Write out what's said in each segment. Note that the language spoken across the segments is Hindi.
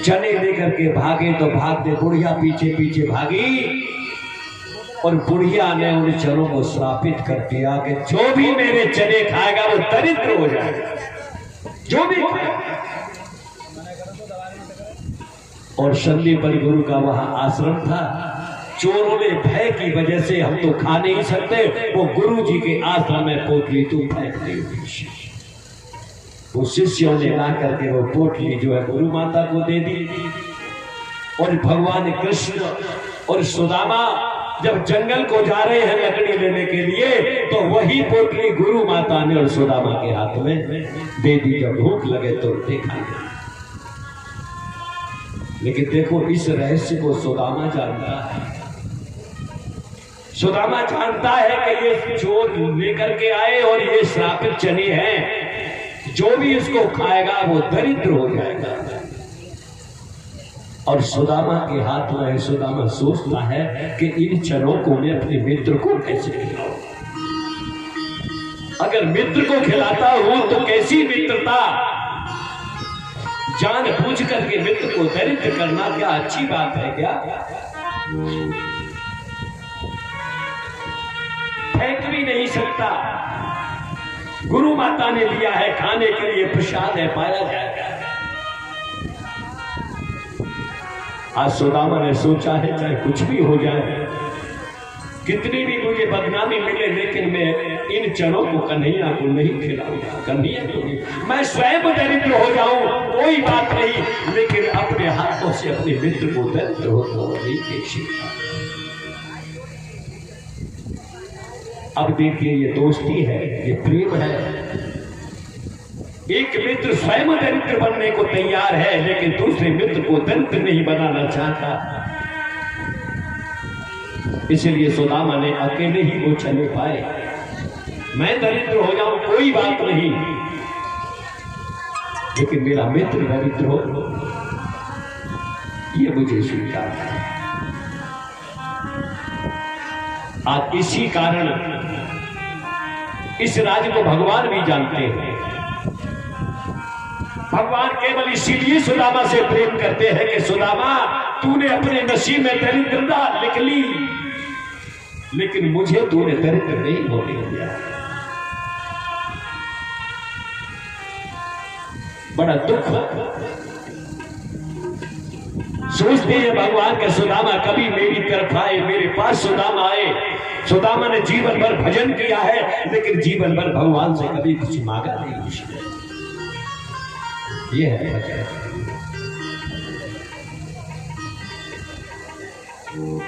चने लेकर के भागे तो भागते बुढ़िया पीछे पीछे भागी और बुढ़िया ने उन चनों को श्रापित कर दिया कि जो भी मेरे चने खाएगा वो दरिद्र हो जाएगा, जो भी खाएगा। और संदीपन गुरु का वहां आश्रम था। चोरों ने भय की वजह से हम तो खा नहीं सकते, वो गुरु जी के आश्रम में पोटली तू फेंक दी। वो शिष्यों ने ला करके वो पोटली जो है गुरु माता को दे दी। और भगवान कृष्ण और सुदामा जब जंगल को जा रहे हैं लकड़ी लेने के लिए, तो वही पोटली गुरु माता ने और सुदामा के हाथ में दे दी। जब भूख लगे तो देखा गया। लेकिन देखो इस रहस्य को सुदामा जानता है। सुदामा जानता है कि ये चोर लेकर के आए और ये श्रापित चने हैं, जो भी इसको खाएगा वो दरिद्र हो जाएगा। और सुदामा के हाथ में, सुदामा सोचता है कि इन चनों को मैं अपने मित्र को कैसे खिलाऊं। अगर मित्र को खिलाता हूं तो कैसी मित्रता, जान पूछ करके मित्र को दरिद्र करना क्या अच्छी बात है क्या? फेंक भी नहीं सकता। गुरु माता ने दिया है, खाने के लिए प्रसाद है, पाया जाएगा। आज सुदामा ने सोचा है चाहे कुछ भी हो जाए, कितनी भी मुझे बदनामी मिले, लेकिन मैं इन चनों को कन्हैया को नहीं खिलाऊंगा। कन्हैया को नहीं, मैं स्वयं दरिद्र हो जाऊं कोई बात नहीं, लेकिन अपने हाथों से अपने मित्र को दरिद्र होता नहीं देख सकता। अब देखिए ये दोस्ती है, ये प्रेम है। एक मित्र स्वयं दरिद्र बनने को तैयार है, लेकिन दूसरे मित्र को दरिद्र नहीं बनाना चाहता। इसलिए सुदामा ने अकेले ही वो चने पाए। मैं दरिद्र हो जाऊं कोई बात नहीं, लेकिन मेरा मित्र दरिद्र हो ये मुझे स्वीकार है। आज इसी कारण इस राज्य को भगवान भी जानते हैं। भगवान केवल इसीलिए सुदामा से प्रेम करते हैं कि सुदामा तूने अपने नसीब में दरिद्रता लिख ली, लेकिन मुझे तूने दरिद्र नहीं होने दिया। बड़ा दुख सोचते हैं भगवान के सुदामा कभी मेरी तरफ आए, मेरे पास सुदामा आए। सुदामा ने जीवन भर भजन किया है, लेकिन जीवन भर भगवान से कभी कुछ मांगा नहीं। ये है भजन।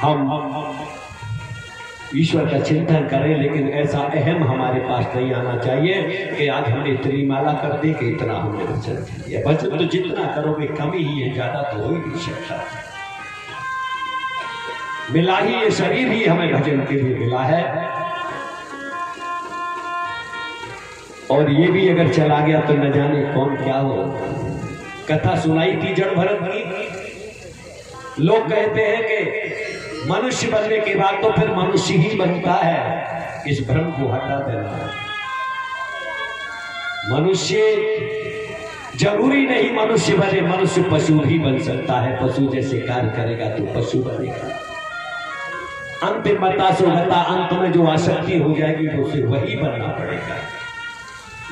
हम ईश्वर का चिंतन करें, लेकिन ऐसा अहम हमारे पास नहीं आना चाहिए कि आज हमने इतनी माला कर दी कि इतना हमने भजन किया। भजन तो जितना करोगे कम ही है, ज्यादा तो हो ही नहीं सकता। मिला ही ये शरीर ही हमें भजन के लिए मिला है, और ये भी अगर चला गया तो न जाने कौन क्या हो। कथा सुनाई थी जड़ भरत की। लोग कहते हैं कि मनुष्य बनने के बाद तो फिर मनुष्य ही बनता है। इस भ्रम को हटा देना। मनुष्य जरूरी नहीं मनुष्य बने, मनुष्य पशु भी बन सकता है। पशु जैसे कार्य करेगा तो पशु बनेगा। अंतिम बता सुगता, अंत में जो आसक्ति हो जाएगी तो उसे वही बनना पड़ेगा।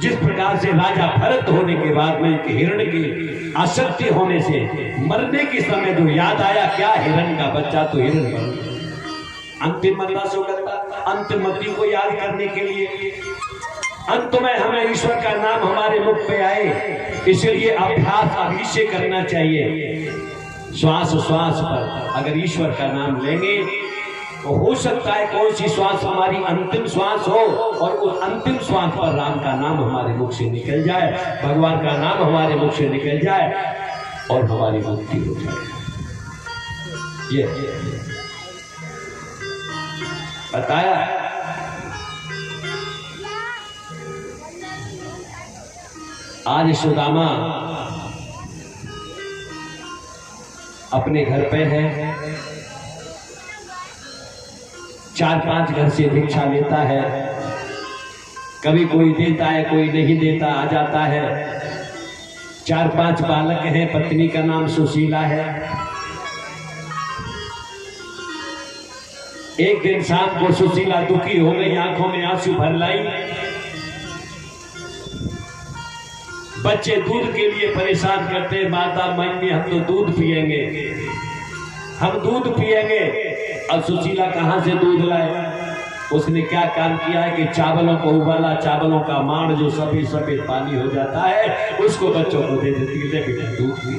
जिस प्रकार से राजा भरत होने के बाद में हिरण की आसक्ति होने से मरने के समय जो याद आया, क्या हिरण का बच्चा तो हिरण बन गया। अंतिम बता सुगता, अंतिम मति को याद करने के लिए अंत में हमें ईश्वर का नाम हमारे मुख पे आए, इसलिए अभ्यास अभी से करना चाहिए। श्वास श्वास पर अगर ईश्वर का नाम लेंगे तो हो सकता है कौन सी श्वास हमारी अंतिम श्वास हो, और उस अंतिम श्वास पर राम का नाम हमारे मुख से निकल जाए, भगवान का नाम हमारे मुख से निकल जाए और हमारी मुक्ति हो जाए। ये बताया। आज सुदामा अपने घर पे है, 4-5 घर से भिक्षा लेता है। कभी कोई देता है, कोई नहीं देता, आ जाता है। 4-5 बालक हैं, पत्नी का नाम सुशीला है। एक दिन शाम को सुशीला दुखी हो गई, आंखों में आंसू भर लाई। बच्चे दूध के लिए परेशान करते, माता मम्मी हम तो दूध पिएंगे, हम दूध पिएंगे। अब सुशीला कहां से दूध लाए? उसने क्या काम किया है कि चावलों को उबाला, चावलों का मांड जो सफेद सफेद पानी हो जाता है उसको बच्चों को दे देती है, बेटा दूध पी।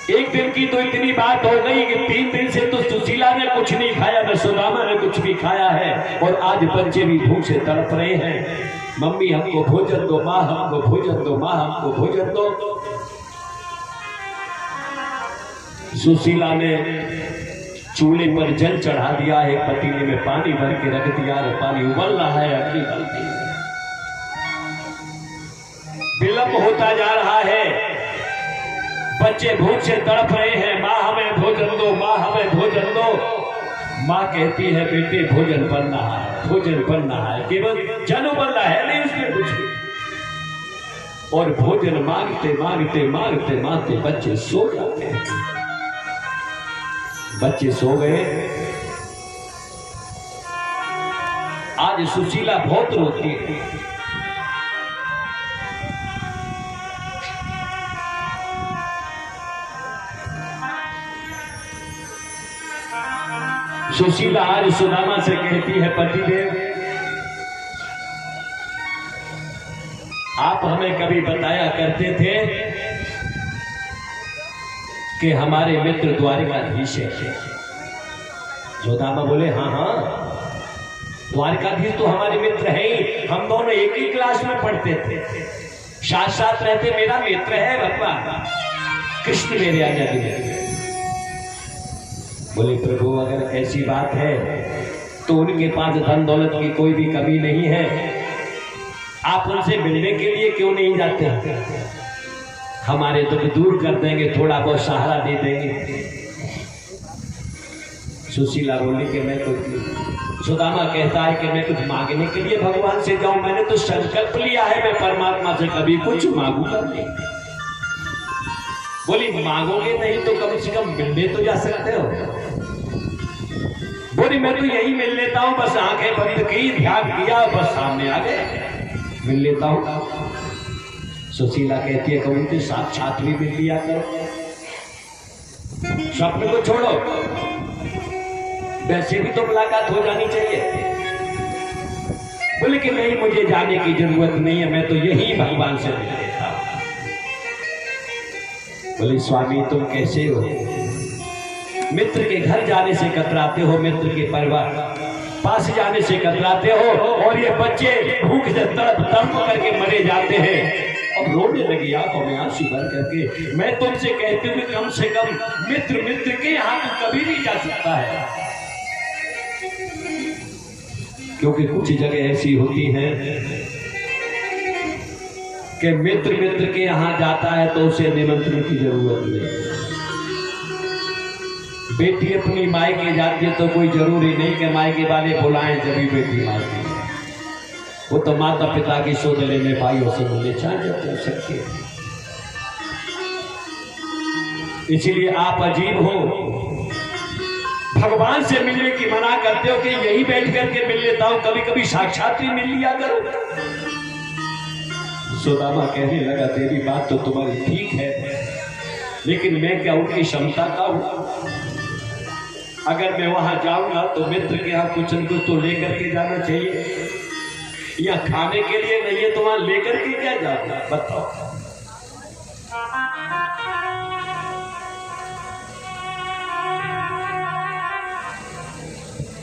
एक दिन की तो इतनी बात हो गई कि 3 दिन से तो सुशीला ने कुछ नहीं खाया, न सुदामा ने कुछ भी खाया है, और आज बच्चे भी भूख से तड़प रहे हैं। मम्मी हमको भोजन दो, माँ हमको भोजन दो, माँ हमको भोजन दो। सुशीला ने चूल्हे पर जल चढ़ा दिया है, पतीले में पानी भर के रख दिया है, पानी उबल रहा है, अग्नि बलती है। विलंब होता जा रहा है, बच्चे भूख से तड़प रहे हैं। माँ हमें भोजन दो, माँ हमें भोजन दो। माँ कहती है बेटे भोजन बन रहा है, भोजन बन रहा है, केवल जल उबल रहा है, नहीं उसमें कुछ भी। और भोजन मांगते मांगते मांगते मांगते बच्चे सो जाते हैं। बच्चे सो गए। आज सुशीला बहुत रोती है। सुशीला आज सुदामा से कहती है, पतिदेव आप हमें कभी बताया करते थे कि हमारे मित्र द्वारिकाधीश है। सुदामा बोले हाँ हाँ, द्वारिकाधीश तो हमारे मित्र हैं ही, हम दोनों एक ही क्लास में पढ़ते थे, साथ साथ रहते, मेरा मित्र है भगवान कृष्ण मेरे आज्ञा। बोले प्रभु अगर ऐसी बात है तो उनके पास धन दौलत की कोई भी कमी नहीं है, आप उनसे मिलने के लिए क्यों नहीं जाते? हमारे दुख दूर कर देंगे, थोड़ा बहुत सहारा दे देंगे। सुशीला बोली कि मैं कुछ, सुदामा कहता है कि मैं कुछ मांगने के लिए भगवान से जाऊं, मैंने तो संकल्प लिया है मैं परमात्मा से कभी कुछ मांगूंगा नहीं। बोली मांगोगे नहीं तो कम से कम मिलने तो जा सकते हो। बोली मैं तो यही मिल लेता हूं, बस आंखें बंद की, ध्यान किया, बस सामने आ गए, मिल लेता हूं। सुशीला कहती है कभी तो साक्षात भी मिल लिया करो, स्वप्न को छोड़ो, वैसे भी तो मुलाकात हो जानी चाहिए। बोले कि नहीं मुझे जाने की जरूरत नहीं है, मैं तो यही भगवान से मिल लेता हूं। बोले स्वामी तुम कैसे हो? मित्र के घर जाने से कतराते हो, मित्र के परिवार पास जाने से कतराते हो, और ये बच्चे भूख से तड़प तड़प करके मरे जाते हैं। अब रोने लगी आंखों में आंसू भर करके। मैं तुमसे कहती हूँ कम से कम मित्र मित्र के यहाँ तो कभी नहीं जा सकता है, क्योंकि कुछ जगह ऐसी होती हैं कि मित्र मित्र के यहाँ जाता है तो उसे निमंत्रण की जरूरत नहीं। बेटी अपनी मायके जाती है तो कोई जरूरी नहीं कि मायके वाले बुलाएं जब भी बेटी मायके, वो तो माता पिता की शोध लेने भाइयों से मिलने चाहे जब जा सकते हैं। इसलिए आप अजीब हो, भगवान से मिलने की मना करते हो कि यही बैठ करके मिल लेता हूं, कभी कभी साक्षात ही मिल लिया करो। सुदामा कहने लगा तेरी बात तो तुम्हारी ठीक है, लेकिन मैं क्या उनकी क्षमता का हूं? अगर मैं वहां जाऊंगा तो मित्र के यहाँ कुछ न कुछ तो लेकर के जाना चाहिए, या खाने के लिए नहीं है तो वहां लेकर के क्या जाना, बताओ।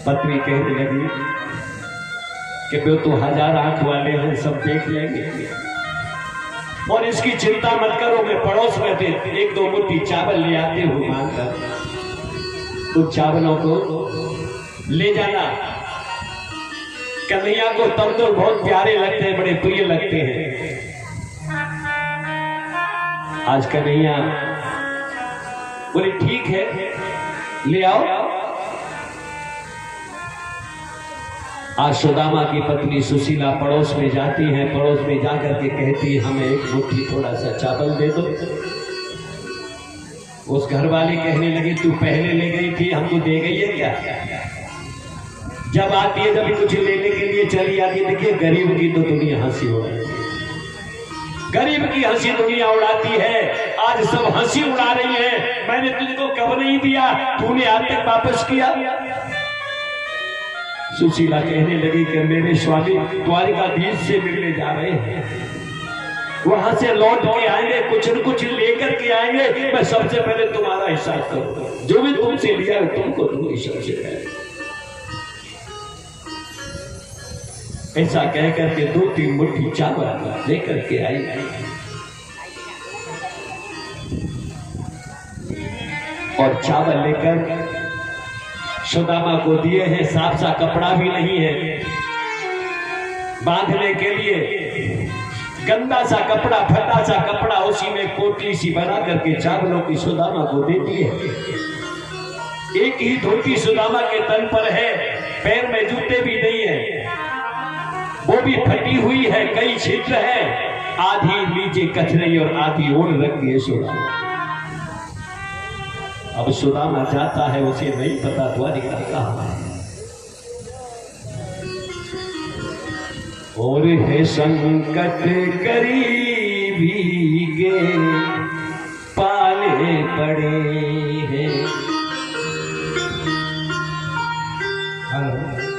पत्नी कहने लगी कि वो तो 1000 आंख वाले हैं, सब देख लेंगे, और इसकी चिंता मत करो, मैं पड़ोस में थे 1-2 मुट्ठी चावल ले आते हुए मांगकर, उन चावलों को ले जाना। कन्हैया को तब तो बहुत प्यारे लगते हैं, बड़े प्रिय लगते हैं। आज कन्हैया बोले ठीक है ले आओ। आज सुदामा की पत्नी सुशीला पड़ोस में जाती है, पड़ोस में जाकर के कहती है हमें एक मुट्ठी थोड़ा सा चावल दे दो। उस घरवाली कहने लगी तू पहले ले गई थी, हमको दे गई है क्या? जब आती है जब कुछ लेने के लिए चली आती है। देखिए गरीब की तो दुनिया हंसी हो रही है, गरीब की हंसी दुनिया उड़ाती है। आज सब हंसी उड़ा रही है, मैंने तुझको कब नहीं दिया, तूने आज तक वापस किया। सुशीला कहने लगी कि मेरे स्वामी द्वारिकाधीश से मिलने जा रहे हैं, वहां से लौट के आएंगे, कुछ न कुछ लेकर के आएंगे, मैं सबसे पहले तुम्हारा हिसाब करूंगा, जो भी तुमसे लिया है तुमको दूंगी सबसे पहले। ऐसा कह करके 2-3 मुट्ठी चावल लेकर के आई और चावल लेकर सुदामा को दिए हैं। साफ सा कपड़ा भी नहीं है बांधने के लिए, गंदा सा कपड़ा, फटा सा कपड़ा, उसी में पोटली सी बना करके चावलों की सुदामा को देती है। एक ही धोती सुदामा के तन पर है, पैर में जूते भी नहीं है, वो भी फटी हुई है, कई छिद्र है, आधी नीचे कचरई और आधी ओढ़ रखी है सुदामा। अब सुदामा जाता है, उसे नहीं पता द्वारिका कहाँ है। और है संकट करीबी के पाले पड़े हैं,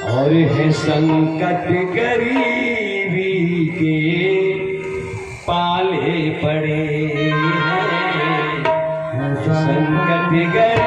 और है संकट गरीबी के पाले पड़े हैं, संकट गरीबी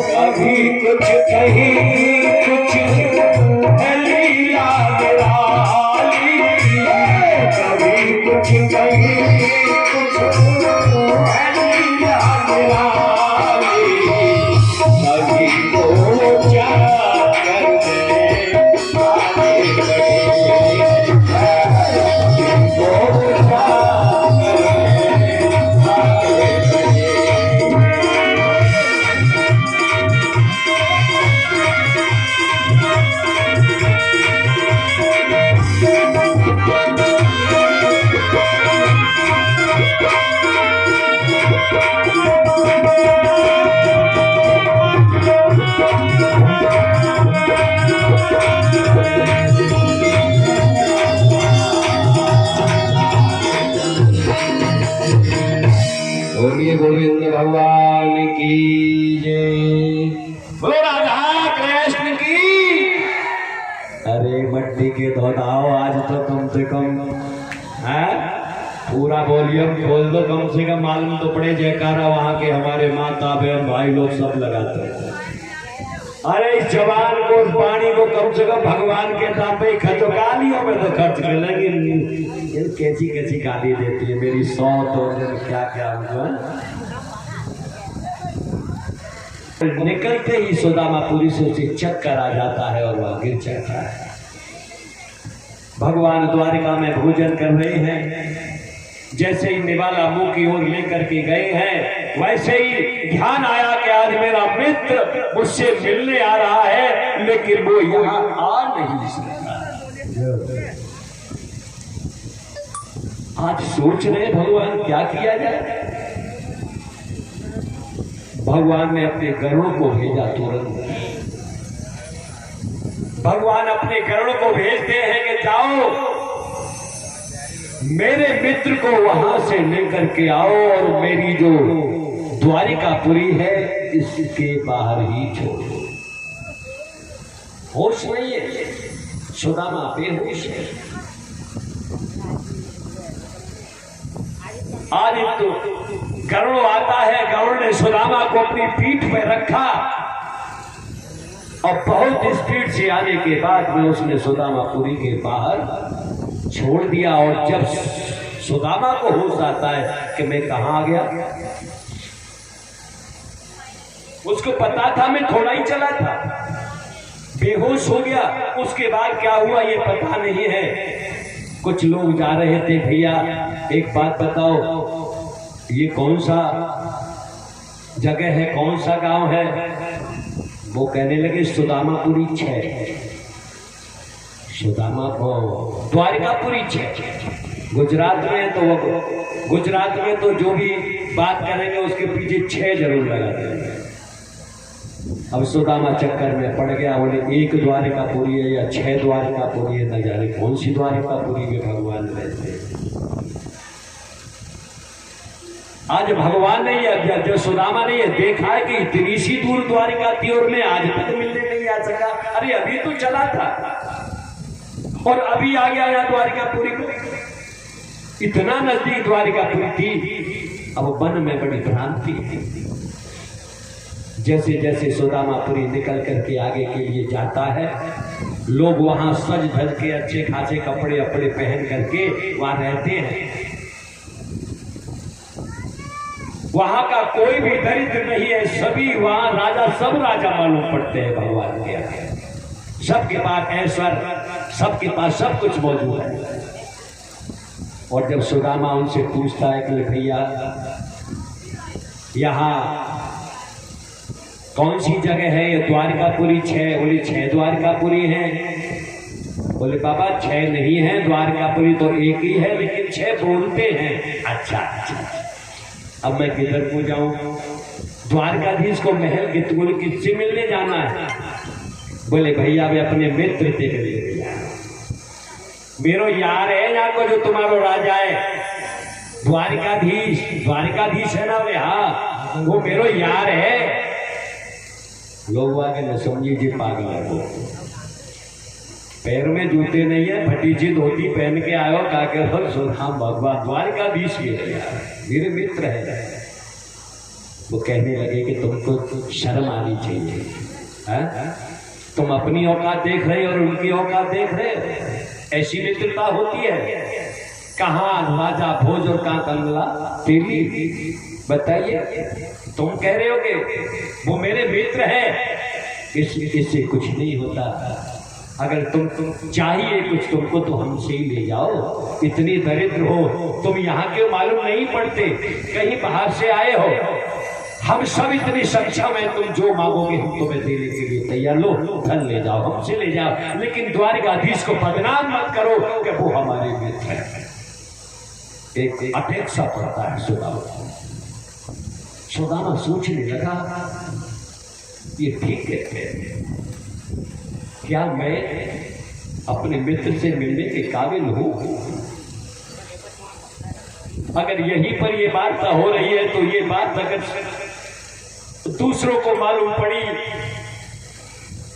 कभी कुछ कहीं कुछ लीला निराली, कभी कुछ कहीं कुछ लीला निराली, कभी को जाकर गोविंद भगवान की जय, बोलो राधा कृष्ण की। अरे मट्टी के धोताओ, आज तो कम से कम है पूरा वॉल्यूम खोल दो, कम से कम मालूम तो पड़े जयकारा वहां के हमारे माता बहन भाई लोग सब लगाते हैं। अरे इस जवान को, इस पानी को कम से कम भगवान के नाम पे खर्च, गालियों में तो खर्च कर लेंगे। कैसी कैसी गाली देती है मेरी 100 तो क्या क्या हुआ। निकलते ही सुदामापुरी से उसे चक्कर आ जाता है और वह गिर जाता है। भगवान द्वारिका में भोजन कर रहे हैं, जैसे ही निवाला मुंह की ओर लेकर के गए हैं, वैसे ही ध्यान आया कि आज मेरा मित्र मुझसे मिलने आ रहा है, लेकिन वो यहाँ आ नहीं सकता। आज सोच रहे भगवान क्या किया जाए। भगवान ने अपने गरुड़ को भेजा तुरंत। भगवान अपने गरुड़ को भेजते हैं कि जाओ मेरे मित्र को वहां से लेकर के आओ और मेरी जो द्वारिकापुरी है इसके बाहर ही छोड़ो। होश नहीं है, सुदामा बेहोश है। आज तो गरुड़ आता है, गरुड़ ने सुदामा को अपनी पीठ पे रखा और बहुत स्पीड से आने के बाद में उसने सुदामापुरी के बाहर छोड़ दिया। और जब सुदामा को होश आता है कि मैं कहां आ गया, उसको पता था मैं थोड़ा ही चला था, बेहोश हो गया। उसके बाद क्या हुआ ये पता नहीं है। कुछ लोग जा रहे थे, भैया एक बात बताओ, ये कौन सा जगह है, कौन सा गांव है? वो कहने लगे सुदामापुरी 6, सुदामा को द्वारिकापुरी 6 गुजरात में। तो वो गुजरात में तो जो भी बात करेंगे उसके पीछे 6 जरूर लगा देंगे। अब सुदामा चक्कर में पड़ गया, बोले एक द्वारिकापुरी है या 6 द्वारिकापुरी है, न जाने कौन सी द्वारिकापुरी में भगवान रहते हैं। आज भगवान ने जो सुदामा ने ये देखा है कि इतनी सी दूर द्वारिका थी और मैं आज तक मिलने नहीं आ सका। अरे अभी तो चला था और अभी आ गया यहाँ द्वारिकापुरी को, इतना नजदीक द्वारिकापुरी थी। अब वन में बड़ी भ्रांति थी। जैसे जैसे सुदामापुरी निकल करके आगे के लिए जाता है, लोग वहां सज धज के अच्छे खासे कपड़े अपड़े पहन करके वहां रहते हैं। वहां का कोई भी दरिद्र नहीं है, सभी वहां राजा, सब राजा मालूम पड़ते हैं भगवान के आगे। सबके पास ऐश्वर्य, सबके पास सब कुछ मौजूद है। और जब सुदामा उनसे पूछता है कि भैया यहाँ कौन सी जगह है, ये द्वारिकापुरी 6? बोले 6 द्वारिकापुरी है। बोले बाबा 6 नहीं है, द्वारिकापुरी तो एक ही है, लेकिन 6 बोलते हैं। अच्छा अच्छा, अब मैं किधर को जाऊं? द्वारकाधीश को महल किससे मिलने जाना है? बोले भैया वे अपने मित्र से मिलने जाना। मेरो यार है यहाँ को जो तुम्हारो राजा है, द्वारिकाधीश, द्वारिकाधीश है ना? बोले हाँ, वो मेरो यार है। लोग आगे न समझिए जी पागल है वो। पैर में जूते नहीं है, फटी सी धोती पहन के आयो का कर सुधाम भगवान द्वारकाधीश मेरे मित्र है। वो कहने लगे कि तुमको शर्म आनी चाहिए, है? तुम अपनी औकात देख रहे और उनकी औकात देख रहे। ऐसी मित्रता होती है? कहाँ राजा भोज और कहाँ कंगला तेरी, बताइए। तुम कह रहे हो कि वो मेरे मित्र हैं, इससे कुछ नहीं होता। अगर तुम चाहिए कुछ तुमको तो हमसे ही ले जाओ। इतनी दरिद्र हो तुम, यहाँ क्यों मालूम नहीं पड़ते, कहीं बाहर से आए हो। हम सब इतनी सक्षम है, तुम जो मांगोगे हम तुम्हें देने के लिए तैयार। लो धन ले जाओ, हमसे ले जाओ, लेकिन द्वारकाधीश को बदनाम मत करो कि वो हमारे मित्र हैं। एक अपेक्षा पड़ता है सुदामा सोचने लगा, ये ठीक है, क्या मैं अपने मित्र से मिलने के काबिल हूं? अगर यहीं पर ये बात हो रही है तो ये बात अगर दूसरों को मालूम पड़ी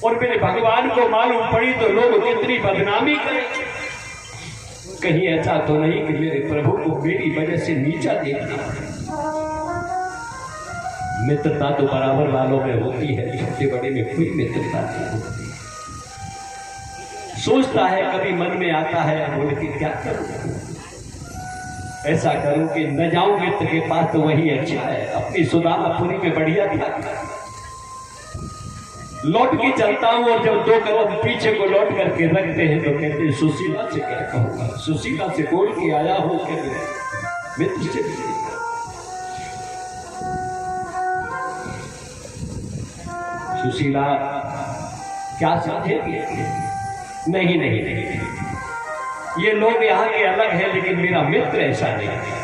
और मेरे भगवान को मालूम पड़ी तो लोग कितनी बदनामी करेंगे। कहीं ऐसा तो नहीं कि मेरे प्रभु को मेरी वजह से नीचा देखना। मित्रता तो बराबर वालों में होती है, छोटे बड़े में कोई मित्रता नहीं होती। सोचता है, कभी मन में आता है बोले कि क्या करूं, ऐसा करूं कि न जाऊं मित्र के पास तो वही अच्छा है। अपनी सुदामापुरी में बढ़िया था, लौट के चलता हूं और जब 2 कदम पीछे को लौट करके रखते हैं तो कहते हैं सुशीला से क्या कहूंगा, सुशीला से बोल के आया हूं कि मित्र से। सुशीला क्या समझेगी? नहीं नहीं नहीं, ये लोग यहाँ के अलग है लेकिन मेरा मित्र ऐसा नहीं है।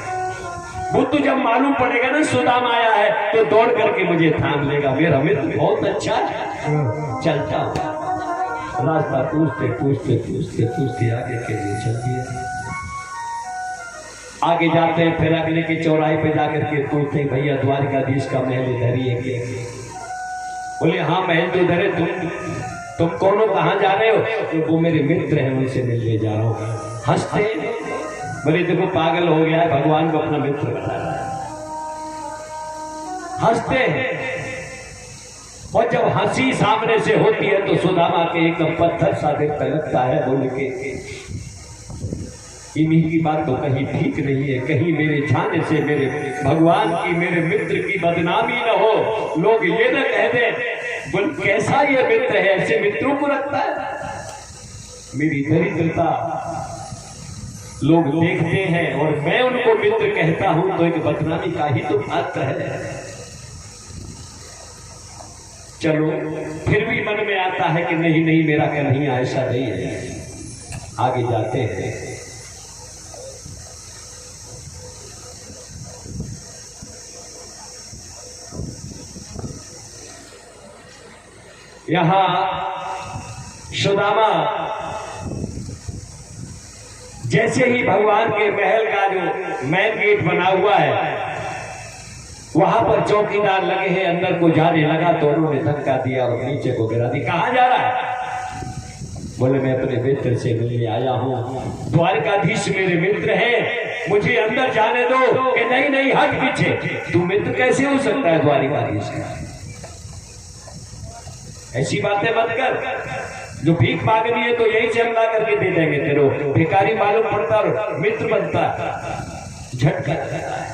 वो तो जब मालूम पड़ेगा ना सुदामा आया है तो दौड़ करके मुझे थाम लेगा। मेरा मित्र बहुत अच्छा है। चलता हूँ, रास्ता पूछते पूछते पूछते पूछते आगे के लिए चल दिया। आगे जाते हैं, फिर अगले के चौराहे पे जाकर के पूछते भैया द्वारकाधीश का महल इधर ही है क्या? बोले हाँ महल तो इधर है। तुम कौन हो, कहाँ जा रहे हो? तो वो मेरे मित्र हैं, उनसे मिलने जा रहा हूँ। हंसते बोले देखो पागल हो गया है, भगवान को अपना मित्र बना रहा है। हंसते हैं और जब हंसी सामने से होती है तो सुदामा के एकदम पत्थर सा दिल पे लगता है। बोल के इन्हीं की बात तो कहीं ठीक नहीं है, कहीं मेरे जाने से मेरे भगवान की, मेरे मित्र की बदनामी न हो, लोग ये न कह दे बोल कैसा ये मित्र है, ऐसे मित्रों को रखता है। मेरी दरिद्रता लोग देखते हैं और मैं उनको मित्र कहता हूं तो एक बदनामी का ही तो पात्र है। चलो फिर भी मन में आता है कि नहीं नहीं मेरा कन्हैया ऐसा नहीं है। आगे जाते हैं, यहां सुदामा जैसे ही भगवान के महल का जो मेन गेट बना हुआ है वहां पर चौकीदार लगे हैं, अंदर को जाने लगा तो उन्होंने धक्का दिया और नीचे को गिरा दी। कहां जा रहा है? बोले मैं अपने मित्र से मिलने आया हूं, द्वारकाधीश मेरे मित्र हैं, मुझे अंदर जाने दो। कि नहीं नहीं हट पीछे, तू मित्र कैसे हो सकता है द्वारकाधीश का? ऐसी बातें मत कर। जो भीख मांगनी है तो यही से हम ला करके दे देंगे तेरे। भिखारी मालूम पड़ता और मित्र बनता झटका है।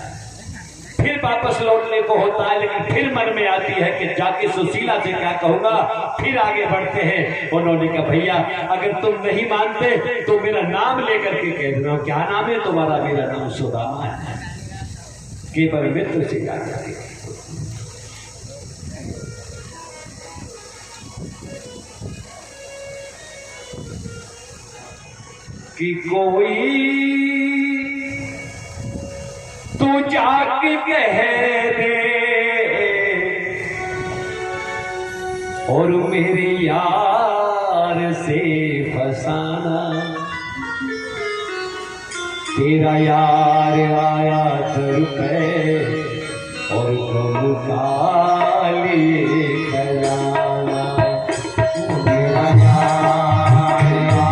फिर वापस लौटने को होता है, लेकिन फिर मन में आती है कि जाके सुशीला से क्या कहूंगा। फिर आगे बढ़ते हैं। उन्होंने कहा भैया अगर तुम नहीं मानते तो मेरा नाम लेकर के कह देना। क्या नाम है तुम्हारा? मेरा नाम सुदामा है। केवल मित्र से क्या कहते कि कोई तू जाके कह दे और मेरे यार से फसाना। तेरा यार आया दर पे और गम का लिए खजाना। तेरा यार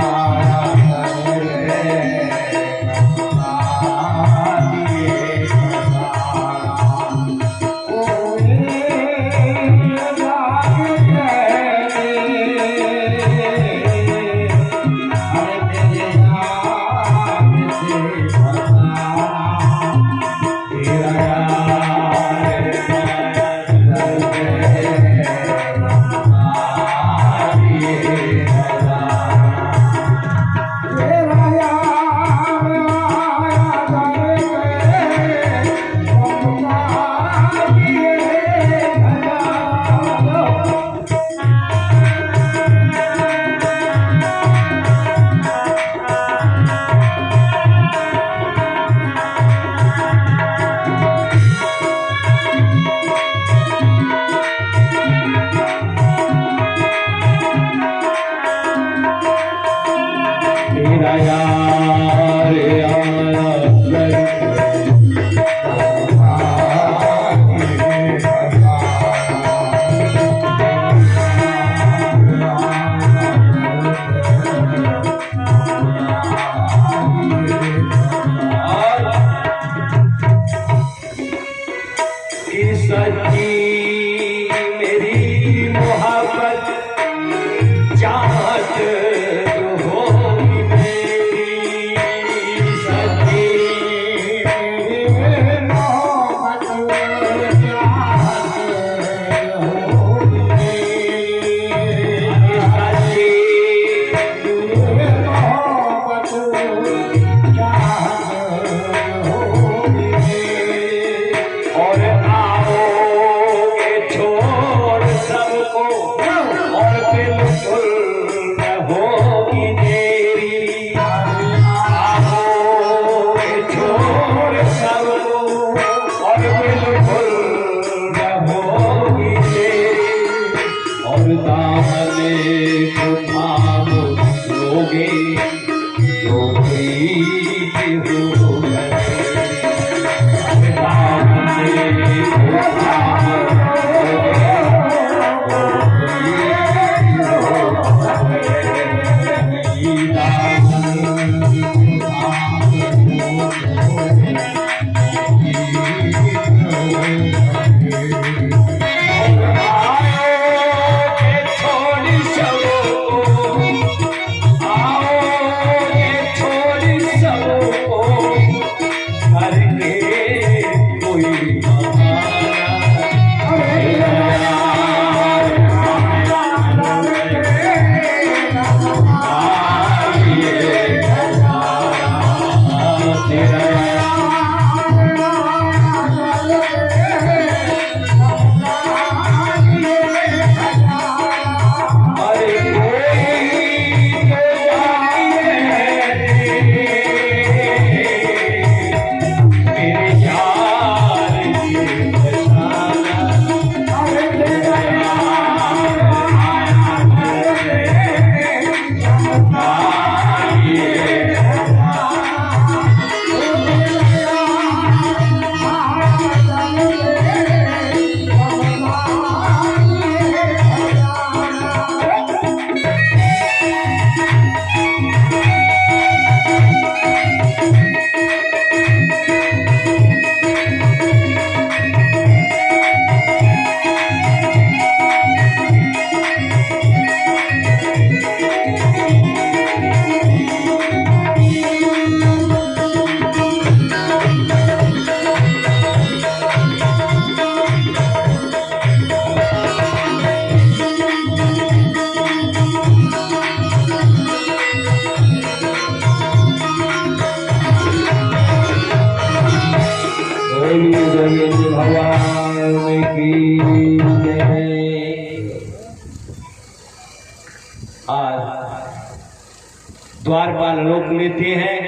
द्वारपाल रोक लेते हैं।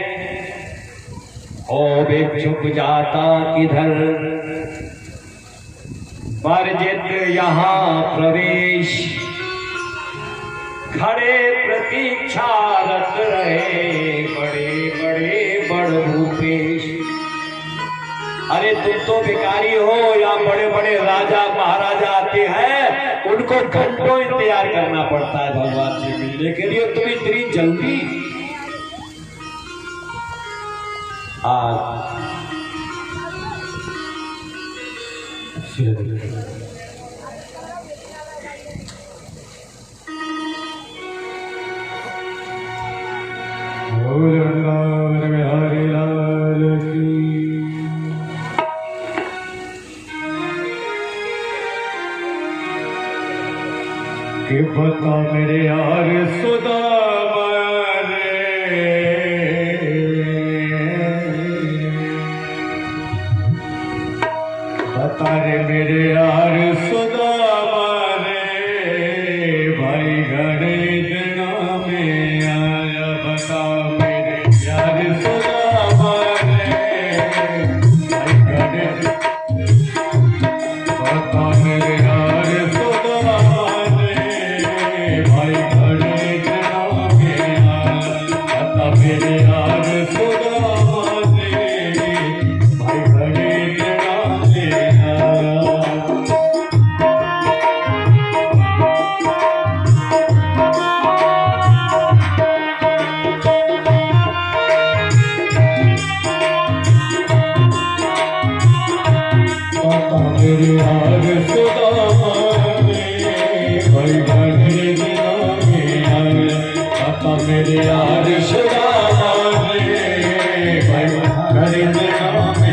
ओ भिक्षुक जाता किधर, वर्जित यहाँ प्रवेश, खड़े प्रतीक्षारत रहे बड़े बड़े बड़ भूपेश। अरे तुम तो भिखारी हो, या बड़े बड़े राजा महाराजा आते हैं, उनको घंटों इंतजार करना पड़ता है भगवान से मिलने के लिए, तुम इतनी जल्दी। कि बता मेरे यार सुदामा रे, बता रे मेरे यार सुदामा रे, भाई घड़े दिना में आया। बता मेरे यार सुदामा रे, भाई घड़े, बता मेरे यार सुदामा मेरे यार सुदामा रे, भाई घड़े दिना में आया। बता मेरे यार सुदामा रे, भाई घड़े दिना में आया। बता मेरे यार सुदामा रे, भाई घड़े दिना में